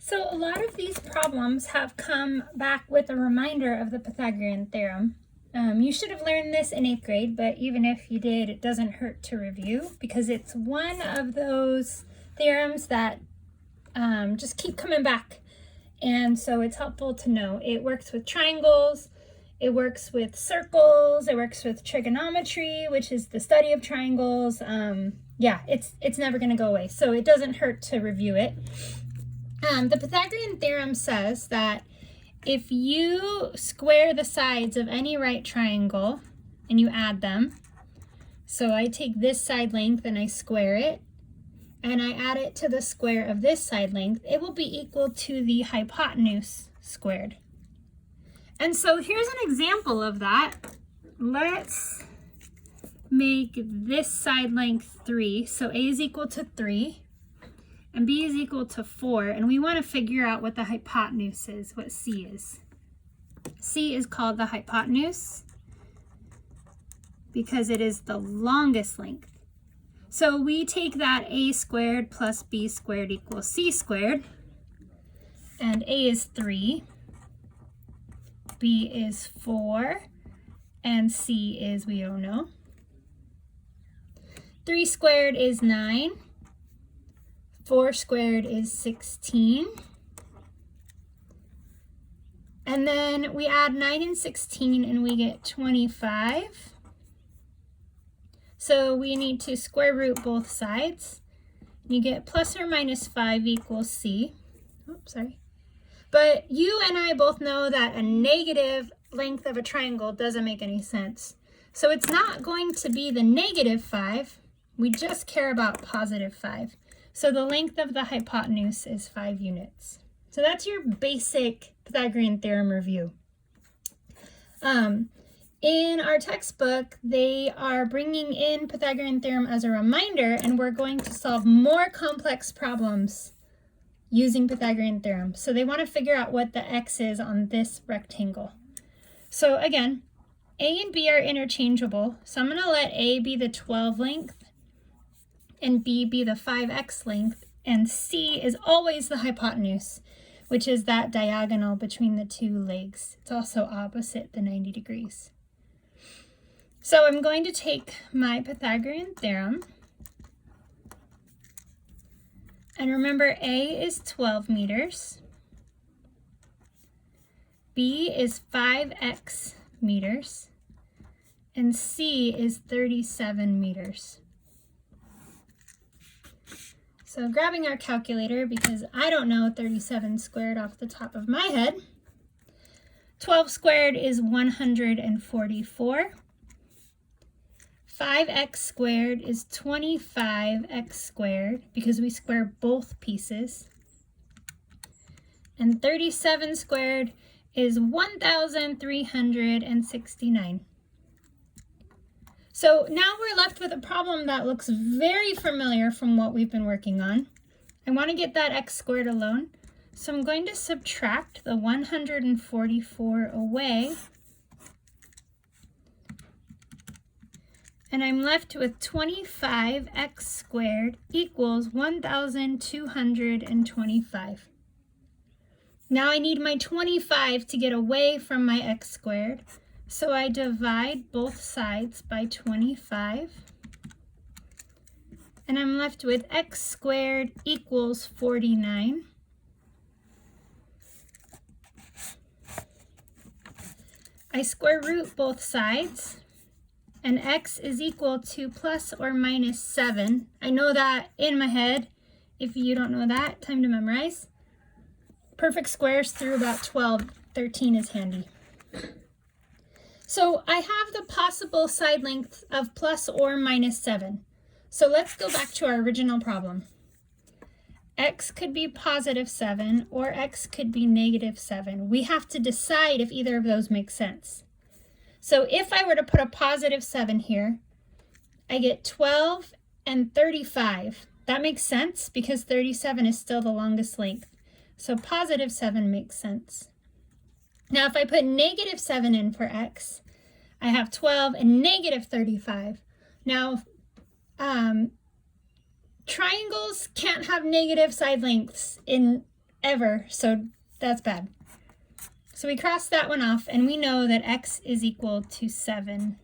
So a lot of these problems have come back with a reminder of the Pythagorean theorem. You should have learned this in 8th grade, but even if you did, it doesn't hurt to review because it's one of those theorems that just keep coming back. And so it's helpful to know. It works with triangles, it works with circles, it works with trigonometry, which is the study of triangles. Yeah, it's never going to go away, so it doesn't hurt to review it. The Pythagorean theorem says that if you square the sides of any right triangle and you add them, so I take this side length and I square it, and I add it to the square of this side length, it will be equal to the hypotenuse squared. And so here's an example of that. Let's make this side length 3. So A is equal to 3 and B is equal to 4. And we want to figure out what the hypotenuse is, what C is. C is called the hypotenuse because it is the longest length. So we take that A squared plus B squared equals C squared. And A is 3. B is 4. And C is, we don't know. 3 squared is 9. 4 squared is 16. And then we add 9 and 16 and we get 25. So we need to square root both sides. You get plus or minus 5 equals C. Oops, sorry. But you and I both know that a negative length of a triangle doesn't make any sense. So it's not going to be the negative 5. We just care about positive 5. So the length of the hypotenuse is 5 units. So that's your basic Pythagorean theorem review. In our textbook, they are bringing in Pythagorean theorem as a reminder, and we're going to solve more complex problems using Pythagorean theorem. So they want to figure out what the x is on this rectangle. So again, A and B are interchangeable. So I'm going to let A be the 12 length and B be the 5x length, and C is always the hypotenuse, which is that diagonal between the two legs. It's also opposite the 90 degrees. So I'm going to take my Pythagorean theorem, and remember A is 12 meters, B is 5x meters, and C is 37 meters. So grabbing our calculator, because I don't know 37 squared off the top of my head, 12 squared is 144. 5x squared is 25x squared because we square both pieces. And 37 squared is 1,369. So now we're left with a problem that looks very familiar from what we've been working on. I want to get that x squared alone. So I'm going to subtract the 144 away. And I'm left with 25x squared equals 1,225. Now I need my 25 to get away from my x squared. So I divide both sides by 25. And I'm left with x squared equals 49. I square root both sides. And x is equal to plus or minus 7. I know that in my head. If you don't know that, time to memorize. Perfect squares through about 12. 13 is handy. So I have the possible side length of plus or minus 7. So let's go back to our original problem. X could be positive 7 or x could be negative 7. We have to decide if either of those makes sense. So if I were to put a positive 7 here, I get 12 and 35. That makes sense because 37 is still the longest length. So positive 7 makes sense. Now if I put negative 7 in for x, I have 12 and negative 35. Now, triangles can't have negative side lengths in ever, so that's bad. So we cross that one off, and we know that x is equal to 7